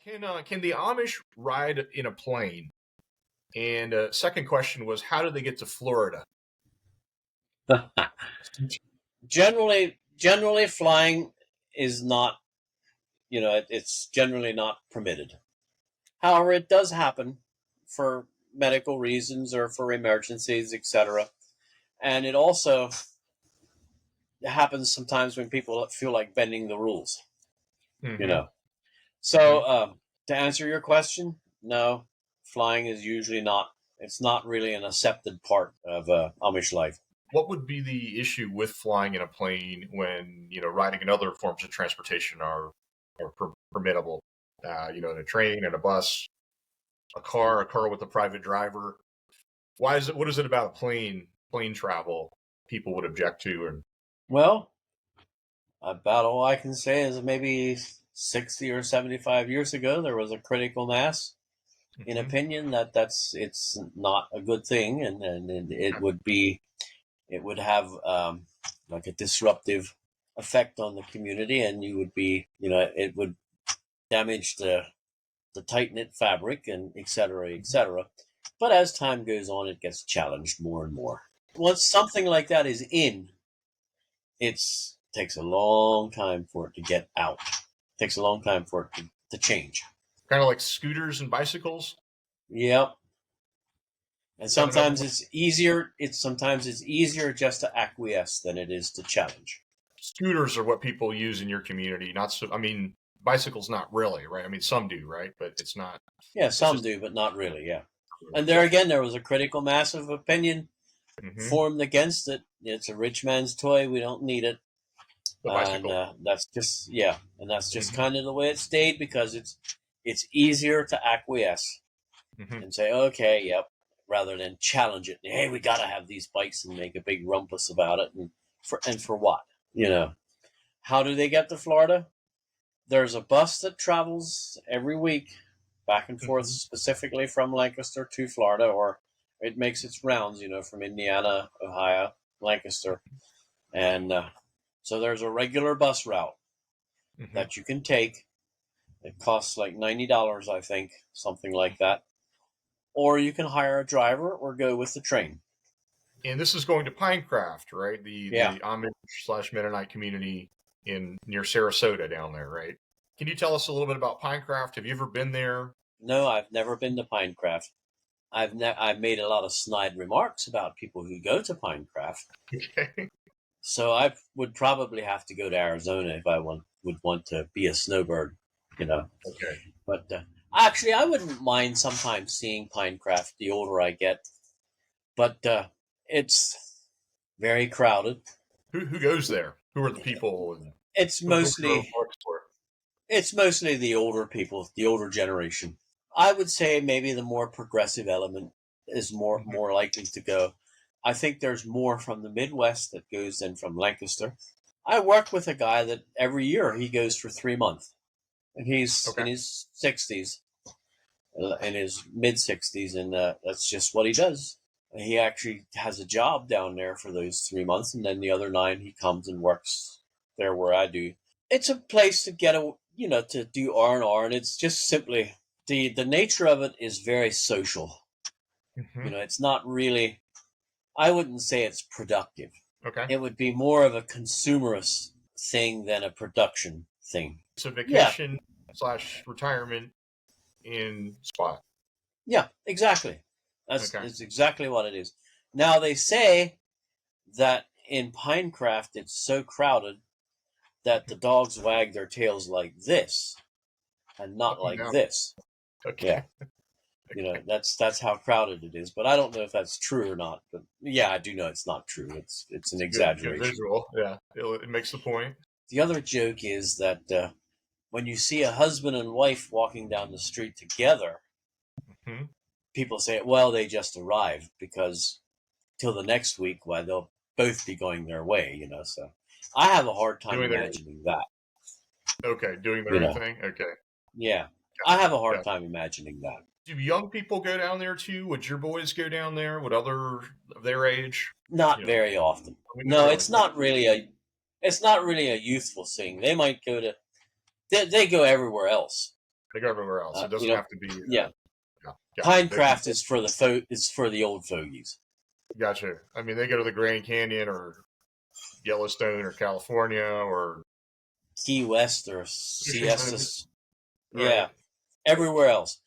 Can the Amish ride in a plane? And second question was, how do they get to Florida? Generally, flying is not, it's generally not permitted. However, it does happen for medical reasons or for emergencies, etc. And it also happens sometimes when people feel like bending the rules, you Mm-hmm. know. So, to answer your question, no, flying is usually not. It's not really an accepted part of Amish life. What would be the issue with flying in a plane when riding in other forms of transportation are permittable? In a train and a bus, a car with a private driver. Why is it? What is it about plane travel people would object to? And Well, about all I can say is maybe 60 or 75 years ago, there was a critical mass in Mhm. opinion that it's not a good thing, and it would have like a disruptive effect on the community, and you would be, it would damage the tight knit fabric and et cetera, et cetera. But as time goes on, it gets challenged more and more. Once something like that is in, it takes a long time for it to get out. It takes a long time for it to change. Kind of like scooters and bicycles. Yep. And Is that another one? sometimes it's easier just to acquiesce than it is to challenge. Scooters are what people use in your community. Not so. I mean, bicycles, not really, right? I mean, some do, right? But it's not. Yeah, It's some just. do, but not really. Yeah. And there again, there was a critical mass of opinion Mm-hmm. formed against it. It's a rich man's toy. We don't need it. The And bicycle. that's just Mm-hmm. kind of the way it stayed, because it's easier to acquiesce Mm-hmm. and say, okay, yep, rather than challenge it. Hey, we got to have these bikes and make a big rumpus about it. And for what? How do they get to Florida? There's a bus that travels every week back and forth, Mm-hmm. specifically from Lancaster to Florida, or it makes its rounds, from Indiana, Ohio, Lancaster. And so there's a regular bus route Mm-hmm. that you can take. It costs like $90, I think, something like that. Or you can hire a driver or go with the train. And this is going to Pinecraft, right? The Yeah. the Amish slash Mennonite community in near Sarasota down there, right? Can you tell us a little bit about Pinecraft? Have you ever been there? No, I've never been to Pinecraft. I've made a lot of snide remarks about people who go to Pinecraft. Okay. So I would probably have to go to Arizona if I would want to be a snowbird. Okay. But actually, I wouldn't mind sometimes seeing Pinecraft the older I get. But it's very crowded. Who goes there? Who are the people? And It's who are mostly books for? it's mostly the older people, the older generation. I would say maybe the more progressive element is Mm-hmm. more likely to go. I think there's more from the Midwest that goes than from Lancaster. I work with a guy that every year he goes for 3 months, and he's Okay. in his 60s, in his mid 60s, and that's just what he does. And he actually has a job down there for those 3 months, and then the other 9 he comes and works there where I do. It's a place to get to do R&R, and it's just simply the nature of it is very social. Mm-hmm. It's not really. I wouldn't say it's productive. Okay. It would be more of a consumerist thing than a production thing. It's a Yeah, vacation slash retirement in spot. yeah, exactly. That's Okay. it's exactly what it is. Now they say that in Pinecraft it's so crowded that the dogs wag their tails like this and not Up and like down. this. Yeah. Okay. That's how crowded it is, but I don't know if that's true or not. But yeah, I do know it's not true. It's an It's a good exaggeration. visual. Yeah. It makes the point. The other joke is that when you see a husband and wife walking down the street together, Mm-hmm. people say, "Well, they just arrived," because till the next week, why they'll both be going their way. So I have a hard time Doing their imagining that. doing their You own know, thing. Okay. yeah, I have a Yeah. hard time imagining that. Do young people go down there too? Would your boys go down there? Would other of their age? Not very often. I mean, not No, really. it's not really a youthful thing. They might go to they go everywhere else. They go everywhere else. It doesn't You know, have to be. yeah, Yeah, gotcha. Pinecraft is for the old fogies. Gotcha. I mean, they go to the Grand Canyon or Yellowstone or California or Key West or Siestas. right. Yeah, everywhere else.